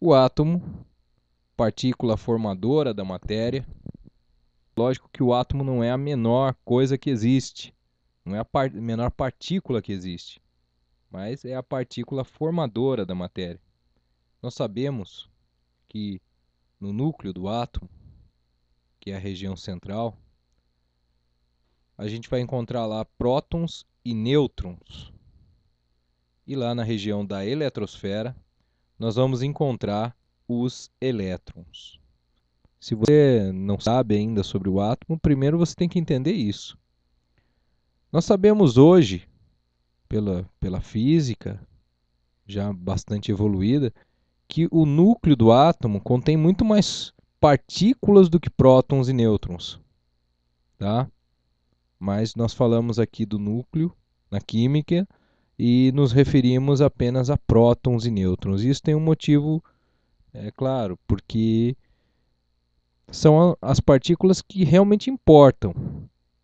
O átomo, partícula formadora da matéria. Lógico que o átomo não é a menor coisa que existe, não é a menor partícula que existe, mas é a partícula formadora da matéria. Nós sabemos que no núcleo do átomo, que é a região central, a gente vai encontrar lá prótons e nêutrons. E lá na região da eletrosfera, nós vamos encontrar os elétrons. Se você não sabe ainda sobre o átomo, primeiro você tem que entender isso. Nós sabemos hoje, pela física, já bastante evoluída, que o núcleo do átomo contém muito mais partículas do que prótons e nêutrons. Tá? Mas nós falamos aqui do núcleo na química e nos referimos apenas a prótons e nêutrons. Isso tem um motivo, é claro, porque são as partículas que realmente importam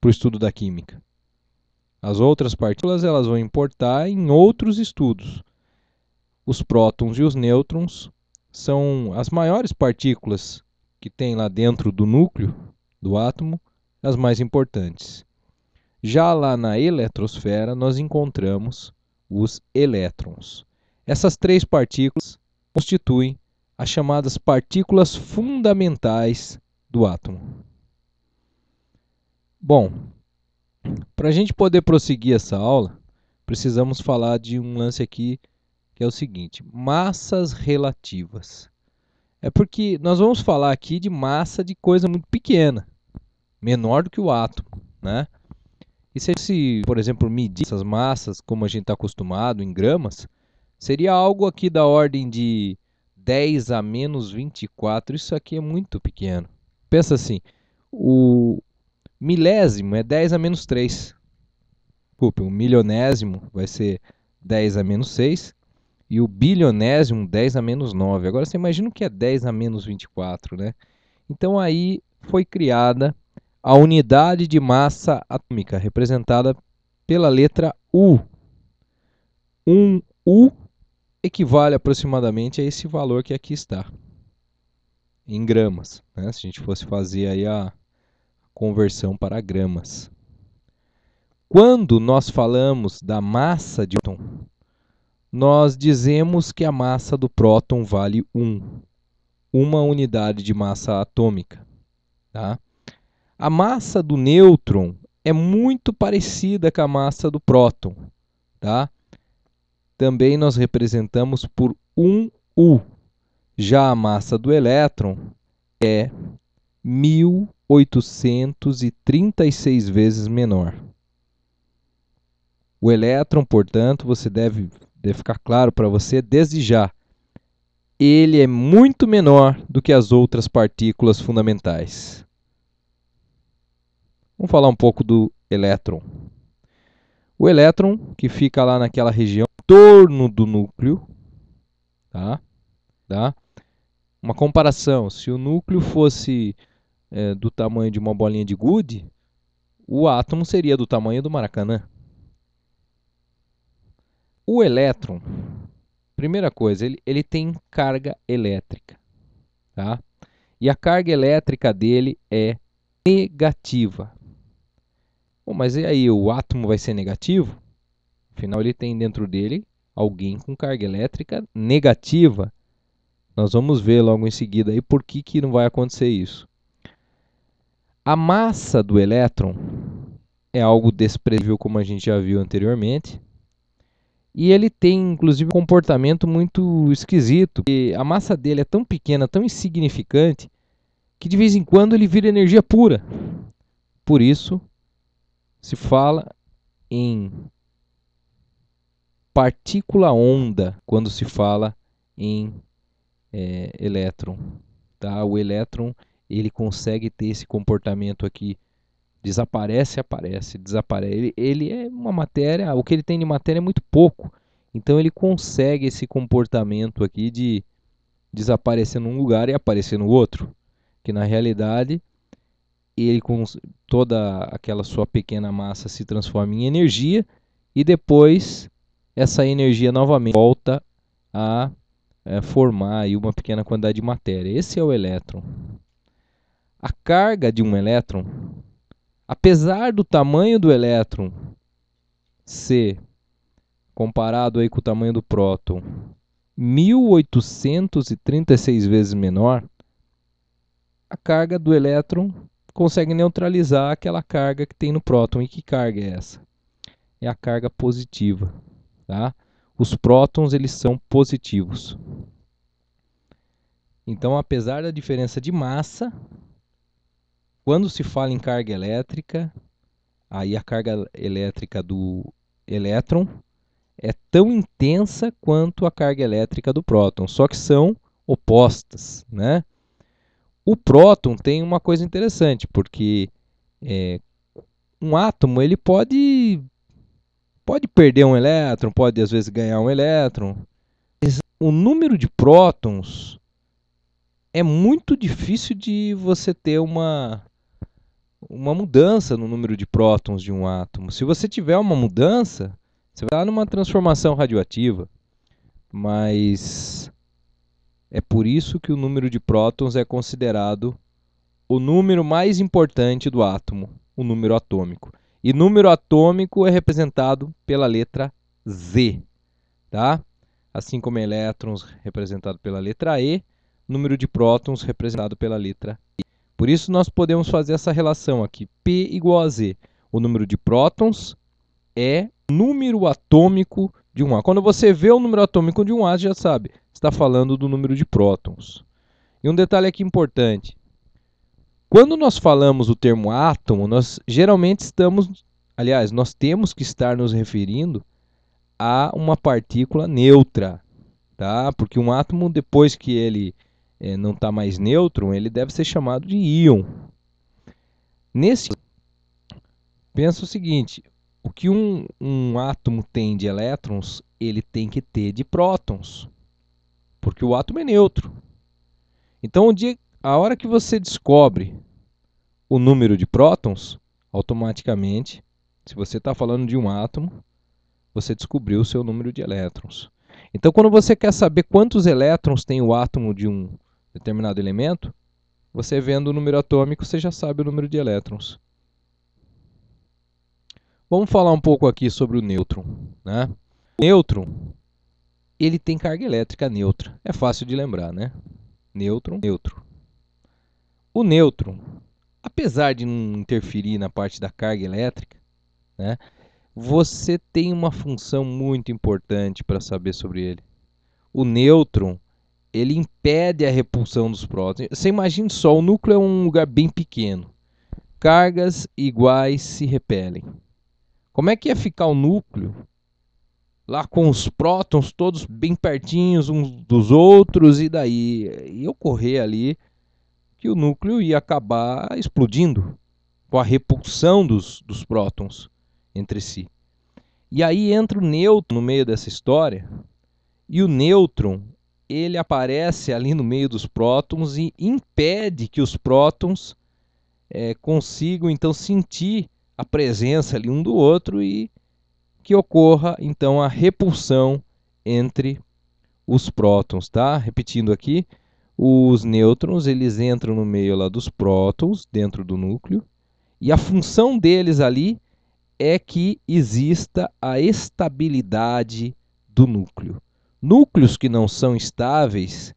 para o estudo da química. As outras partículas elas vão importar em outros estudos. Os prótons e os nêutrons são as maiores partículas que tem lá dentro do núcleo do átomo, as mais importantes. Já lá na eletrosfera, nós encontramos os elétrons. Essas três partículas constituem as chamadas partículas fundamentais do átomo. Bom, para a gente poder prosseguir essa aula, precisamos falar de um lance aqui que é o seguinte: massas relativas. É porque nós vamos falar aqui de massa de coisa muito pequena, menor do que o átomo, né? E se, por exemplo, medir essas massas como a gente está acostumado em gramas, seria algo aqui da ordem de 10 a menos 24. Isso aqui é muito pequeno. Pensa assim, o milésimo é 10 a menos 3. Desculpe, o milionésimo vai ser 10 a menos 6. E o bilionésimo, 10 a menos 9. Agora você imagina o que é 10 a menos 24, né? Então aí foi criada a unidade de massa atômica, representada pela letra U. Um U equivale aproximadamente a esse valor que aqui está, em gramas, né? Se a gente fosse fazer aí a conversão para gramas. Quando nós falamos da massa de um próton, nós dizemos que a massa do próton vale 1, uma unidade de massa atômica. Tá? A massa do nêutron é muito parecida com a massa do próton. Tá? Também nós representamos por 1U. Já a massa do elétron é 1836 vezes menor. O elétron, portanto, você deve ficar claro para você desde já. Ele é muito menor do que as outras partículas fundamentais. Vamos falar um pouco do elétron. O elétron, que fica lá naquela região em torno do núcleo, tá? Uma comparação, se o núcleo fosse do tamanho de uma bolinha de gude, o átomo seria do tamanho do Maracanã. O elétron, primeira coisa, ele tem carga elétrica. Tá? E a carga elétrica dele é negativa. Bom, mas e aí, o átomo vai ser negativo? Afinal, ele tem dentro dele alguém com carga elétrica negativa. Nós vamos ver logo em seguida aí por que não vai acontecer isso. A massa do elétron é algo desprezível, como a gente já viu anteriormente. E ele tem, inclusive, um comportamento muito esquisito. E a massa dele é tão pequena, tão insignificante, que de vez em quando ele vira energia pura. Por isso, se fala em partícula onda quando se fala em elétron. Tá? O elétron ele consegue ter esse comportamento aqui. Desaparece, aparece, desaparece. Ele é uma matéria, o que ele tem de matéria é muito pouco. Então ele consegue esse comportamento aqui de desaparecer num lugar e aparecer no outro. Que na realidade, ele com toda aquela sua pequena massa se transforma em energia e depois essa energia novamente volta a formar aí uma pequena quantidade de matéria. Esse é o elétron. A carga de um elétron, apesar do tamanho do elétron ser comparado aí com o tamanho do próton 1836 vezes menor, a carga do elétron consegue neutralizar aquela carga que tem no próton. E que carga é essa? É a carga positiva, tá? Os prótons, eles são positivos. Então, apesar da diferença de massa, quando se fala em carga elétrica, aí a carga elétrica do elétron é tão intensa quanto a carga elétrica do próton, só que são opostas, né? O próton tem uma coisa interessante, porque um átomo ele pode perder um elétron, pode às vezes ganhar um elétron. O número de prótons é muito difícil de você ter uma mudança no número de prótons de um átomo. Se você tiver uma mudança, você vai estar numa transformação radioativa, mas é por isso que o número de prótons é considerado o número mais importante do átomo, o número atômico. E número atômico é representado pela letra Z, tá? Assim como elétrons representado pela letra E, número de prótons representado pela letra E. Por isso nós podemos fazer essa relação aqui, P igual a Z. O número de prótons é o número atômico de um A. Quando você vê o número atômico de um A, você já sabe, está falando do número de prótons. E um detalhe aqui importante. Quando nós falamos o termo átomo, nós geralmente nós temos que estar nos referindo a uma partícula neutra, tá? Porque um átomo, depois que ele não está mais neutro, ele deve ser chamado de íon. Pensa o seguinte, o que um átomo tem de elétrons, ele tem que ter de prótons, porque o átomo é neutro. Então, a hora que você descobre o número de prótons, automaticamente, se você está falando de um átomo, você descobriu o seu número de elétrons. Então, quando você quer saber quantos elétrons tem o átomo de um determinado elemento, você vendo o número atômico, você já sabe o número de elétrons. Vamos falar um pouco aqui sobre o nêutron, né? O nêutron, ele tem carga elétrica neutra. É fácil de lembrar, né? Nêutron, neutro. O nêutron, apesar de não interferir na parte da carga elétrica, né, você tem uma função muito importante para saber sobre ele. O nêutron, ele impede a repulsão dos prótons. Você imagina só, o núcleo é um lugar bem pequeno. Cargas iguais se repelem. Como é que ia ficar o núcleo lá com os prótons todos bem pertinhos uns dos outros e daí ia ocorrer ali que o núcleo ia acabar explodindo com a repulsão dos prótons entre si. E aí entra o nêutron no meio dessa história, e o nêutron ele aparece ali no meio dos prótons e impede que os prótons consigam então sentir a presença ali um do outro e que ocorra então a repulsão entre os prótons, tá? Repetindo aqui, os nêutrons eles entram no meio lá dos prótons dentro do núcleo e a função deles ali é que exista a estabilidade do núcleo. Núcleos que não são estáveis,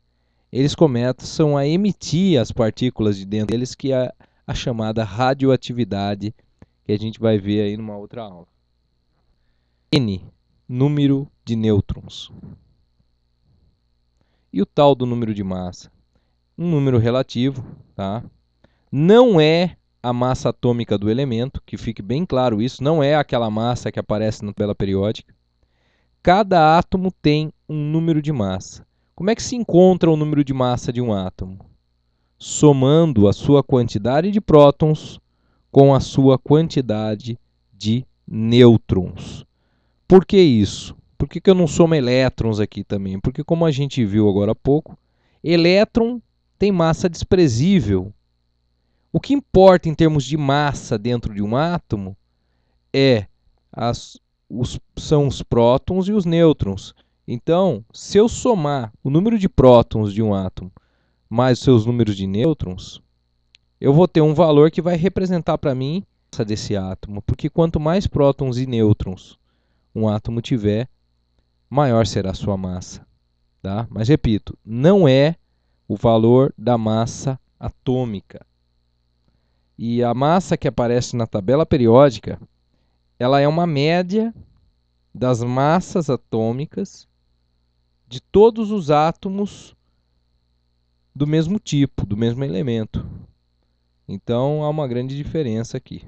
eles começam a emitir as partículas de dentro deles, que é a chamada radioatividade, que a gente vai ver aí numa outra aula. N, número de nêutrons. E o tal do número de massa? Um número relativo, tá? Não é a massa atômica do elemento, que fique bem claro isso, não é aquela massa que aparece na tabela periódica. Cada átomo tem um número de massa. Como é que se encontra o número de massa de um átomo? Somando a sua quantidade de prótons com a sua quantidade de nêutrons. Por que isso? Por que eu não somo elétrons aqui também? Porque, como a gente viu agora há pouco, elétron tem massa desprezível. O que importa em termos de massa dentro de um átomo são os prótons e os nêutrons. Então, se eu somar o número de prótons de um átomo mais os seus números de nêutrons, eu vou ter um valor que vai representar para mim a massa desse átomo, porque quanto mais prótons e nêutrons um átomo tiver, maior será a sua massa. Tá? Mas repito, não é o valor da massa atômica. E a massa que aparece na tabela periódica, ela é uma média das massas atômicas de todos os átomos do mesmo tipo, do mesmo elemento. Então há uma grande diferença aqui.